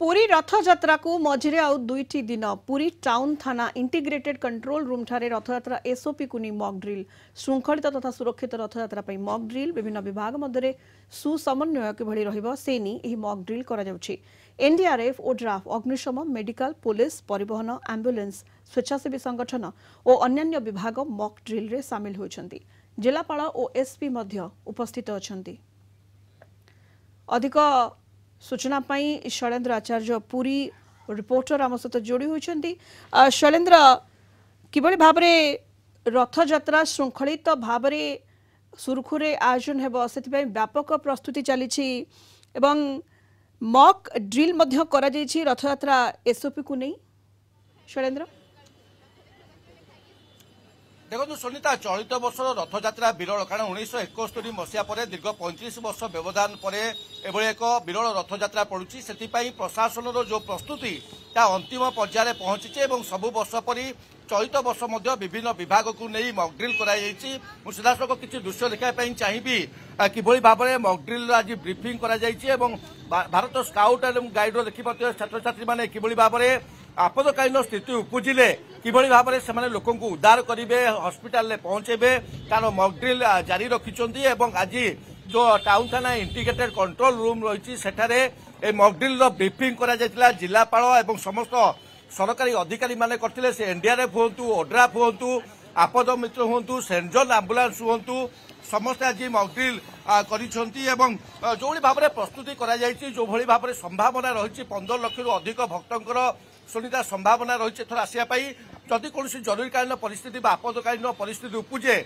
पुरी रथयात्रा को मझिरे आउ दुईटी दिन पुरी टाउन थाना इंटीग्रेटेड कंट्रोल रूम ठारे रथयात्रा एसओपी को मॉक ड्रिल श्रृंखलित तथा सुरक्षित रथयात्रा मॉक ड्रिल विभिन्न विभाग मध्य सुसमन्वय किभଳି ରହିବ से नहीं मॉक ड्रिल करा जाउछि। एनडीआरएफ ओड्राफ अग्निशम मेडिकल पुलिस परिवहन एम्बुलेंस स्वेच्छासेवी संगठन और अन्य विभाग मॉक ड्रिल रे सामिल होइछन्ति। जिलापाल और एसपी मध्य उपस्थित अछन्ति। अधिक सूचना पाई शैलेन्द्र आचार्य पुरी रिपोर्टर आम सहित जोड़ी होती। शैलेन्द्र किभଳି भाबरे रथयात्रा श्रृंखलित भाबरे सुरखुरे आयोजन हेबो सेतिपई व्यापक प्रस्तुति चली मॉक ड्रिल मध्य करा जायछि रथयात्रा एसओपी को नहीं। शैलेन्द्र देखो सुनीता चलित वर्ष रथयात्रा विरल कारण 1971 मसीहा पर दीर्घ 35 वर्ष व्यवधान पर एभली एक विरल रथयात्रा पड़ुछि। सेतिपई प्रशासन जो प्रस्तुति ता अंतिम पर्यायर पहुंची सबु वर्ष परी चलित वर्ष विभिन्न विभाग को नहीं मॉक ड्रिल कराई। सीधासख किसी दृश्य देखापी चाहिए किभଳି भाव मॉक ड्रिल आज ब्रीफिंग करा भारत स्काउट एवं गाइड देखिए छात्र छात्री मैंने किभଳି भाव आपदकालीन स्थिति उपजिले किभଳି भाव से लोक उद्धार करेंगे हॉस्पिटल में पहुंचेबे तार मॉक ड्रिल जारी रखिंट। आज जो टाउन थाना इंटीग्रेटेड कंट्रोल रूम रही सेठारे मॉक ड्रिल ब्रीफिंग करा जिलापाल एवं समस्त सरकारी अधिकारी माने करथिले। से एनडीआरएफ हूँ ओड्राफ हूँ आपद मित्र हूँ सेंट जॉन आंबुलांस हूँ समस्ते आज मॉक ड्रिल कर जो भाव में प्रस्तुति जो भाव में संभावना रही 15 लाख रु अधिक भक्तर सुनिता संभावना रही एथर आसापी जदि कौन जरूरीकालीन परिस्थिति आपदकालीन परिस्थिति उपजे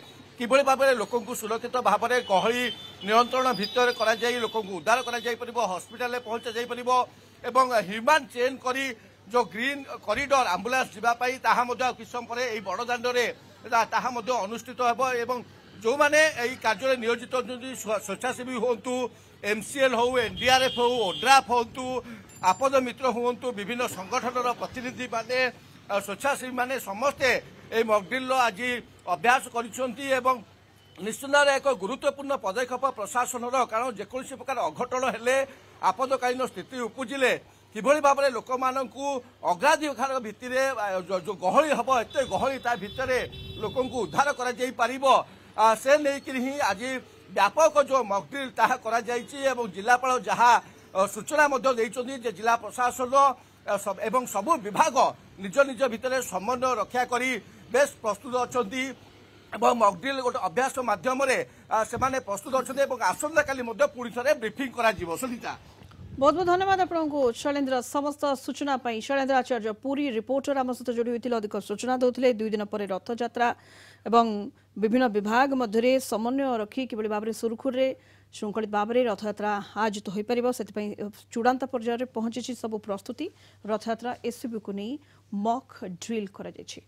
किभଳି भाव में लोक सुरक्षित भाव में गहली नियंत्रण भितर लोक उद्धार कर हॉस्पिटल में पहुंचा जापर ह्यूमान चेन करी जो ग्रीन कॉरिडोर आंबुलांस जावाई किछ समय पर बड़ दाण्डे अनुष्ठित हो जो मैंने कार्य नियोजित स्वेच्छासेवी हूँ एमसीएल हो एनडीआरएफ हो ओड्राफ हूँ आपद मित्र हूँ विभिन्न संगठन प्रतिनिधि माने स्वेच्छासेवी माने समस्ते मॉक ड्रिल आज अभ्यास कर निश्चित एक गुरुत्वपूर्ण पदक्षेप प्रशासन कारण जेकोसी प्रकार अघटन हेले आपदकालीन स्थिति उपजिले किभଳି भाव में लोक अग्राधिकार भित्तिर जो गहली हम एत गहली ता भितर लोक उद्धार कर से नहीं ही आज व्यापक जो मॉक ड्रिल ताहा करा जायछि एवं जिलापाल जहाँ सूचना जे जिला प्रशासन एवं सबु विभाग निज निज भितर समन्वय रक्षा करी बेस प्रस्तुत अछंती एवं मॉक ड्रिल गोटे अभ्यास माध्यम से प्रस्तुत अछंती एवं आसंता काली पुणी थे ब्रीफिंग करा जिवो। सुनीता बहुत बहुत धन्यवाद आपको शैलेन्द्र समस्त सूचना पाई। शैलेन्द्र आचार्य पुरी रिपोर्टर आम सहित जोड़ी होते अधिक सूचना देते 2 दिन पर रथयात्रा एवं विभिन्न विभाग मध्य समन्वय रखी किभଳି भाव में सुरखुरे श्रृंखलित भाव में रथयात्रा आयोजित हो पार से चूड़ांत पर्यायर पहुंची सब प्रस्तुति रथयात्रा एसयूबी को नहीं मॉक ड्रिल करा जायछि।